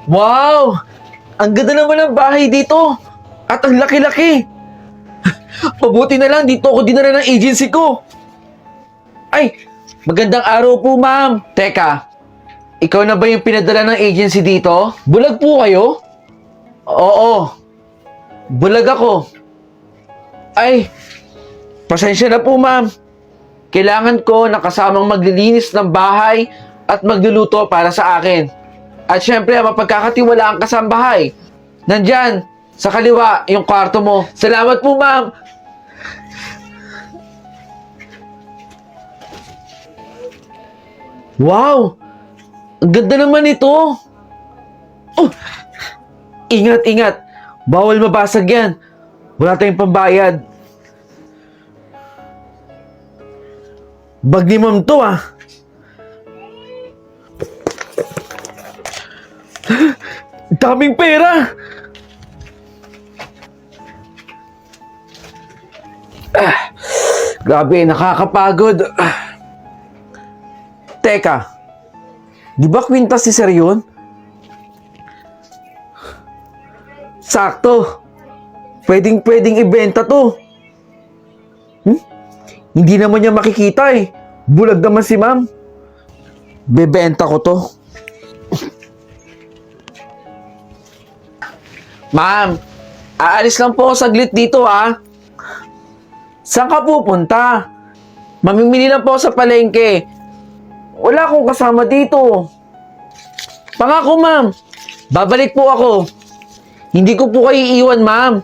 Wow! Ang ganda naman ng bahay dito. At ang laki-laki. Mabuti na lang dito ako dinala ng agency ko. Ay, magandang araw po, ma'am. Teka, ikaw na ba yung pinadala ng agency dito? Bulag po kayo? Oo. Bulag ako. Ay, pasensya na po, ma'am. Kailangan ko ng kasamang maglilinis ng bahay at magluluto para sa akin. At syempre, mapagkakatiwalaan ka sa bahay. Nandyan, sa kaliwa, yung kwarto mo. Salamat po, ma'am. Wow! Ang ganda naman ito. Oh! Ingat, ingat. Bawal mabasag yan. Wala tayong pambayad. Bag ni ma'am to, ah. Daming pera. Grabe, nakakapagod. Teka, di ba kwintas si Sir yun? Sakto. Pwedeng ibenta to. Hindi naman niya makikita eh. Bulag naman si ma'am. Bebenta ko to. Ma'am, aalis lang po ako saglit dito ah. Saan ka pupunta? Mamimili lang po ako sa palengke. Wala akong kasama dito. Pangako, ma'am. Babalik po ako. Hindi ko po kayo iiwan, ma'am.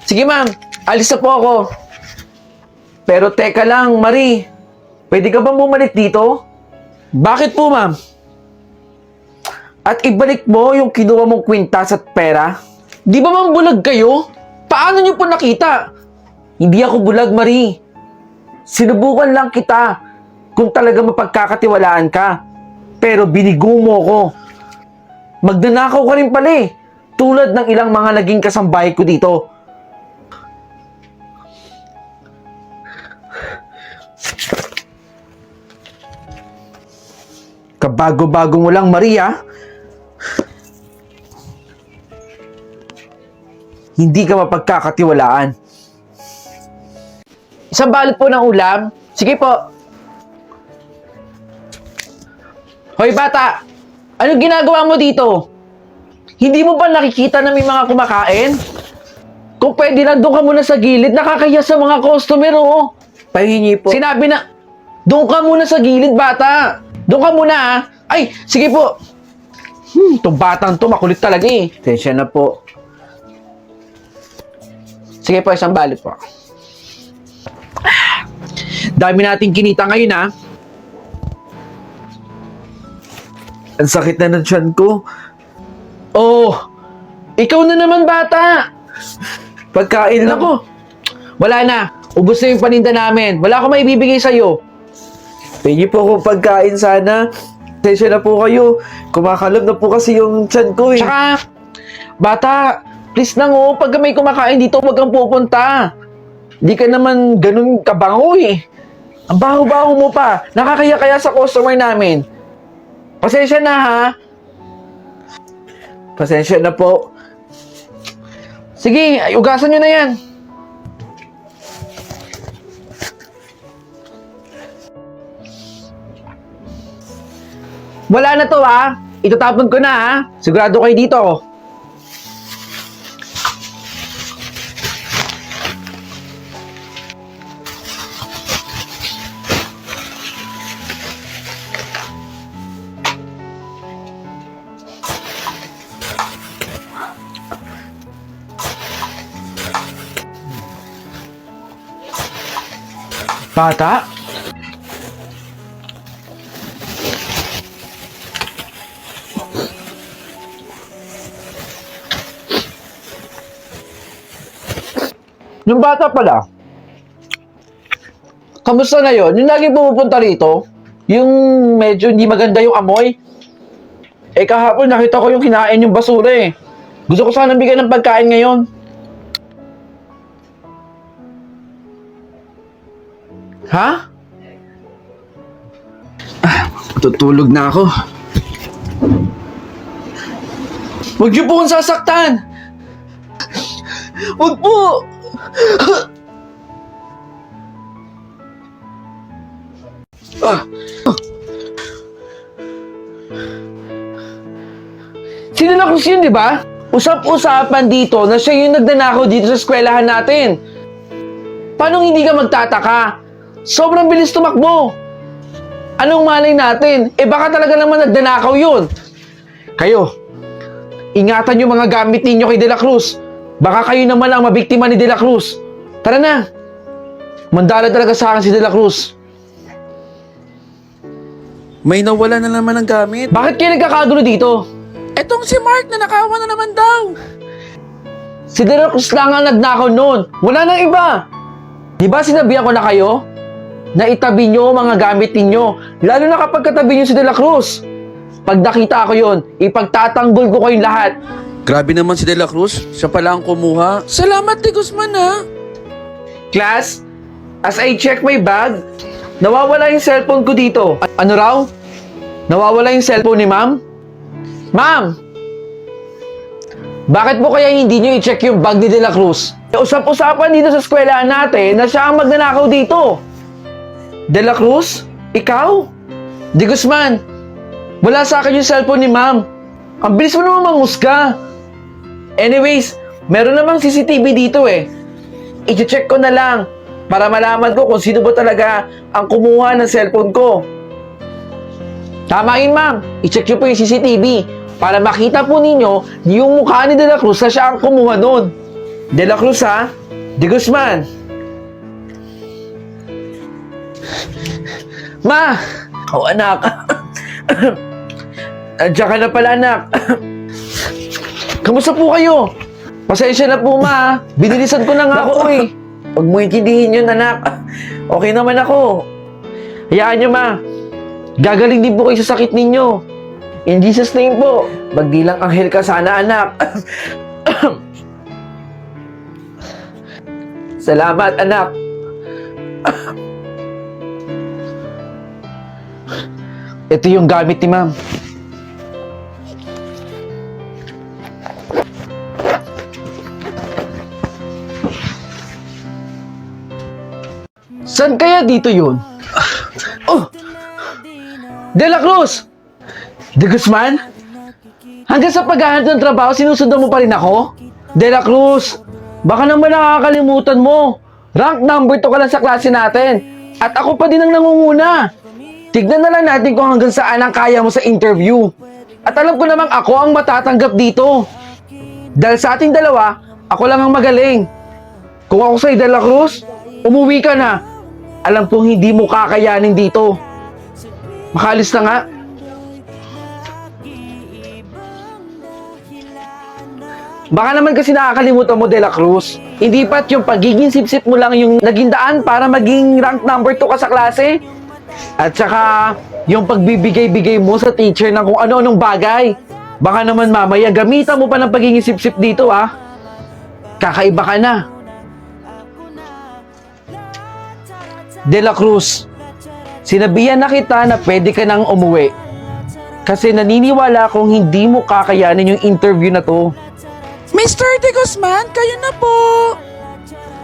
Sige, ma'am. Alis na po ako. Pero teka lang, Marie. Pwede ka bang bumalik dito? Bakit po, ma'am? At ibalik mo yung kinuha mong kwintas at pera? Di ba ma'am bulag kayo? Paano niyo po nakita? Hindi ako bulag, Marie. Sinubukan lang kita kung talaga mapagkakatiwalaan ka. Pero binigo mo ko. Magnanakaw ka rin pala eh. Tulad ng ilang mga naging kasambahay ko dito. Kabago-bago mo lang, Maria. Hindi ka mapagkakatiwalaan. Isang balot po ng ulam. Sige po. Hoy bata, anong ginagawa mo dito? Hindi mo ba nakikita na may mga kumakain? Kung pwede lang, doon ka muna sa gilid. Nakakahiya sa mga customer, oh. Pahingi po. Sinabi na, doon ka muna sa gilid, bata. Doon ka muna, ah. Ay, sige po. Itong batang to, makulit talaga eh. Tensya na po. Sige po, isang balot po. Dami nating kinita ngayon, ha? Ang sakit na ng tiyan ko. Oh, ikaw na naman, bata. Pagkain lang. Nako, wala na. Ubus na yung paninda namin. Wala akong maibibigay sa'yo. Pahingi po akong pagkain sana. Tensya na po kayo. Kumakalab na po kasi yung tiyan ko eh. Tsaka, bata, please lang oh, pag may kumakain dito, wag kang pupunta. Di ka naman ganun kabango eh. Ang baho-baho mo pa. Nakakaya kaya sa customer namin. Pasensya na ha. Pasensya na po. Sige, ugasan nyo na yan. Wala na to ha. Itatapon ko na ha. Sigurado kayo dito. Bata? Yung bata pala, kamusta na yun? Yung lagi pumupunta rito, yung medyo hindi maganda yung amoy. Eh kahapon nakita ko yung kinain yung basura eh. Gusto ko sana bigyan ng pagkain ngayon. Ha? Tutulog na ako. Huwag niyo po akong sasaktan! Huwag po! Si De La Cruz yun, di ba? Usap-usapan dito na siya yung nagnanakaw dito sa eskwelahan natin. Paano hindi ka magtataka? Sobrang bilis tumakbo. Anong malay natin? Baka talaga naman nagnanakaw yun. Kayo, ingatan yung mga gamit ninyo kay De La Cruz. Baka kayo naman ang mabiktima ni De La Cruz. Tara na. Mandala talaga sa akin si De La Cruz. May nawala na naman ng gamit. Bakit kayo nagkakagulo dito? Etong si Mark na nakawan na naman daw. Si De La Cruz lang ang nagnakaw noon. Wala nang iba. Di ba sinabihan ko na kayo? Na itabi nyo mga gamit ninyo. Lalo na kapag katabi nyo si De La Cruz. Pag nakita ko yon, ipagtatanggol ko kayong lahat. Grabe naman si De La Cruz. Siya pala ang kumuha. Salamat, De Guzman, ha? Class, as I check my bag, nawawala yung cellphone ko dito. Ano raw? Nawawala yung cellphone ni ma'am? Ma'am! Bakit po kaya hindi nyo i-check yung bag ni De La Cruz? Usap-usapan dito sa eskwelahan natin na siya ang magnanakaw dito. De La Cruz? Ikaw? De Guzman, wala sa akin yung cellphone ni ma'am. Ang bilis mo naman manghusga. Anyways, meron namang CCTV dito I-check ko na lang para malaman ko kung sino ba talaga ang kumuha ng cellphone ko. Tama yun, ma'am. I-check nyo po yung CCTV para makita po ninyo yung mukha ni De La Cruz na siya ang kumuha nun. De La Cruz, ha? De Guzman. Ma! Oh, anak. Andiyan ka na pala, anak. Kamusta po kayo? Pasensya na po, ma. Binilisan ko na nga ako Huwag mo intindihin yun, anak. Okay naman ako. Hayaan nyo, ma. Gagaling din po kayo sa sakit ninyo. In Jesus' name po. Magdilang anghel ka sana, anak. Salamat, anak. Ito yung gamit ni ma'am. Saan kaya dito yun? Oh! De La Cruz! De Guzman? Hanggang sa paghahanap ng trabaho, sinusundan mo pa rin ako? De La Cruz, baka naman nakakalimutan mo. Rank number 2 ka lang sa klase natin. At ako pa din ang nangunguna. Tignan na lang natin kung hanggang saan ang kaya mo sa interview. At alam ko namang ako ang matatanggap dito. Dahil sa ating dalawa, ako lang ang magaling. Kung ako sa'yo, De La Cruz, umuwi ka na. Alam kong hindi mo kakayanin dito. Makalis na nga. Baka naman kasi nakakalimutan mo, De La Cruz. Hindi ba't yung pagiging sip-sip mo lang yung naging daan para maging rank number 2 ka sa klase? At saka, yung pagbibigay-bigay mo sa teacher ng kung ano-anong bagay. Baka naman mamaya gamitan mo pa ng pagiging sip-sip dito, ha? Kakaiba ka na. De La Cruz, sinabihan na kita na pwede ka nang umuwi. Kasi naniniwala akong hindi mo kakayanin yung interview na to. Mr. De Guzman, kayo na po.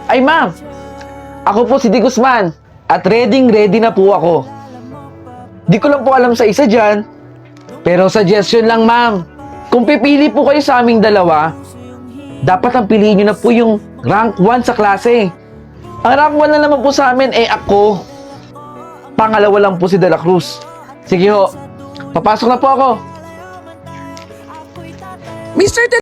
Ay, ma'am. Ako po si De Guzman. At ready na po ako. Di ko lang po alam sa isa dyan. Pero suggestion lang, ma'am. Kung pipili po kayo sa aming dalawa, dapat ang piliin nyo na po yung rank 1 sa klase. Ang rank 1 na naman po sa amin ako. Pangalawa lang po si De La Cruz. Sige ho, papasok na po ako. Mr. De